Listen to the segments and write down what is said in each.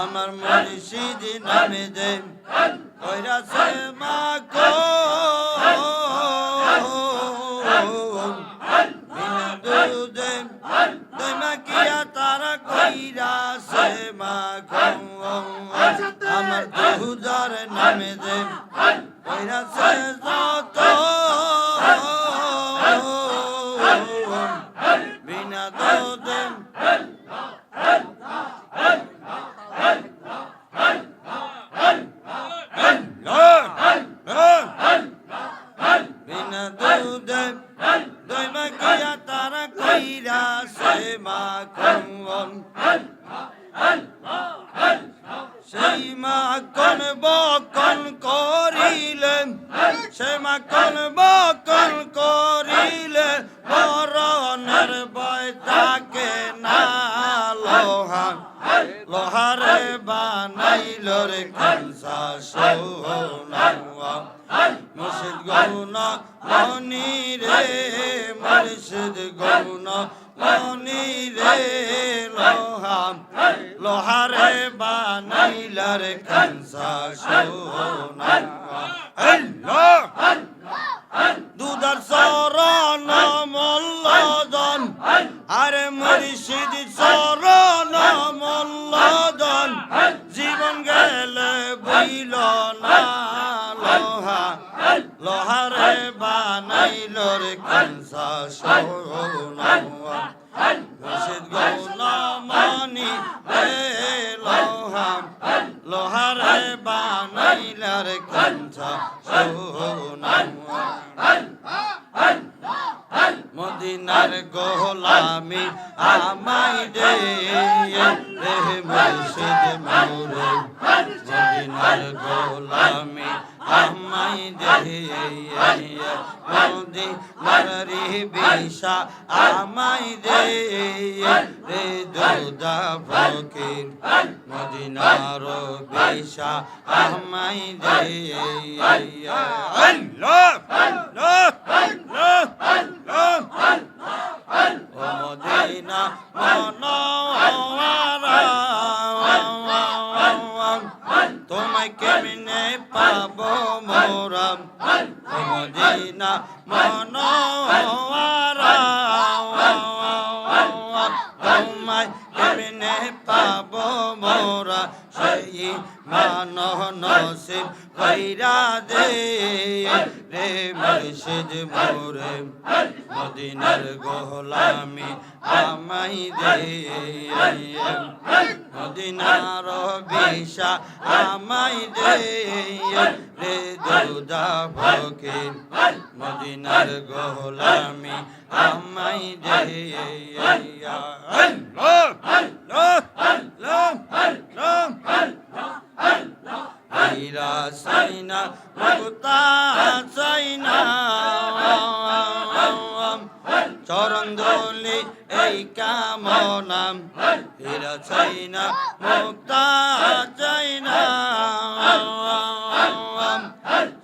আমার মুর্শিদ নামে দে কইরাছে মাগো বিনা দুধে দই মাখিয়া তারা কইরাছে মাগো আমার দুজার নামে দে কইরাছে যত বিনা দুধে বিনা দুধে দই মাখিয়া তারা কইরাছে মাখন সেই মাখন বকন করিলে সে মাখন বকন করিলে মরণের ভয় থাকে না লোহা লোহারে বানাইল রে কাঞ্চা সোনা মুর্শিদ গৌন মনি রে মুর্শিদ গৌন মনি রে লোহা লোহারে বানাইলার কাঞ্চা সোনা দুধার চরণ মল্লদন আরে মুর্শিদ চরণ মল্লদন জীবন গেলে বইল না লোহা লোহারে বানাইল রে কাঞ্চা সোনা মুর্শিদ গৌন মনি রে লোহা লোহারে বানাইলার কাঞ্চা সোনা মদিনার গোলামি আমাই দে রে মুর্শিদ মোরে মদিনার গোলামি আমাই দে মদিনার বিশা আমাই দে রে দুদা ফকির মদিনার বিশা আমাই দে ও মদিনা মনোয়ারা তোমায় কেমনে পাবো মোরা ও মদিনা মনোয়ারা তোমায় কেমনে পাবো মোরা সেই মানহ নসিব কইরা দে রে মুর্শিদ মোরে মদিনার গোলামি আমাই দে মদিনার বিশা আমাই দে রে দুদা ফকির মদিনার গোলামি আমাই দে সাইনা মুক্তা চাইনা চরণ ধুলি এই কামনা হীরা চাইনা মুক্তা চাইনা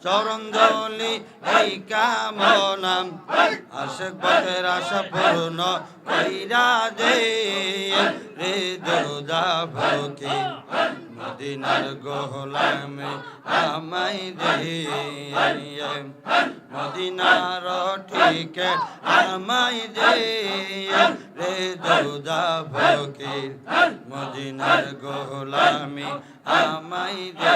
চরণ ধুলি এই কামনা আশেক পথের আশা পূর্ণ কইরা দে রে দুদা ফকির মদিনার গোলামে আমাই দে মদিনার ঠিকে আমাই দে রে দুদা ফকির মদিনার গোলামে আমাই দে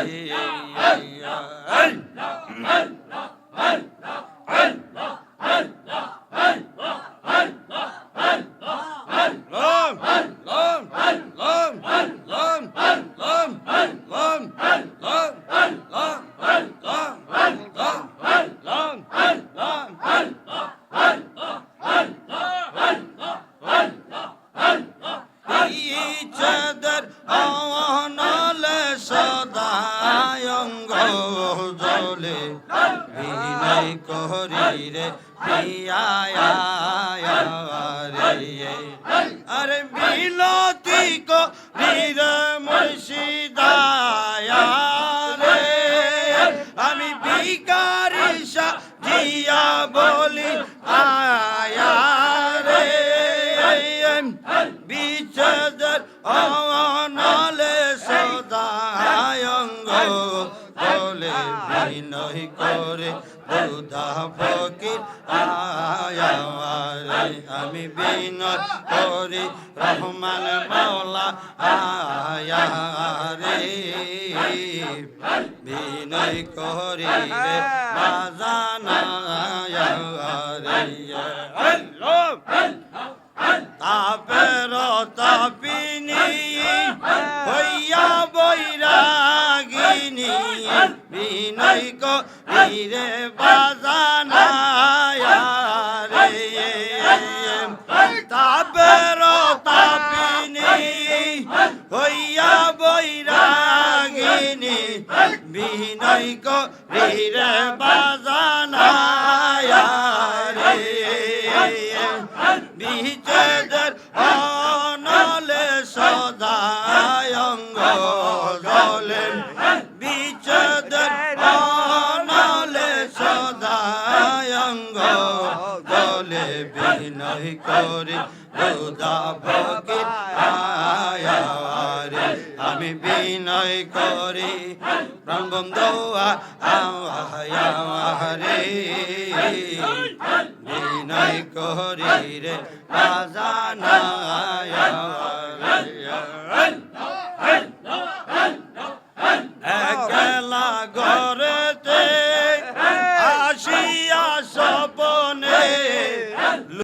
চাঁদের অনলে সদায়ঙ্গ জলে বিনয় করি রে প্রিয়া রে আরে বিনতি করি রে মুর্শিদায়া রে আমি ভিখারি সাজিয়া বলি আয়া রে বিচদের অনলে বিনয় করে দুধা ফকির আয়ারে আমি বিনয় করি রহমান মাওলা আয়ারে বিনয় করি রে বাজানা তাপের তাপিনী হইয়া বৈরাগিনী বিনয় করি রে বাজানা রে তাপের তাপিনী হইয়া বৈরাগিনী বিনয় করি রে বাজানা রে বিচ্ছেদের অনলে সদায় অঙ্গ জলে বিচ্ছেদের অনলে সদায় অঙ্গ জলে বিনয় করে দুধা ফকির আয়ারে আমি বিনয় করি প্রাণবন্ধু আয়ারে বিনয় করি রে বাজানা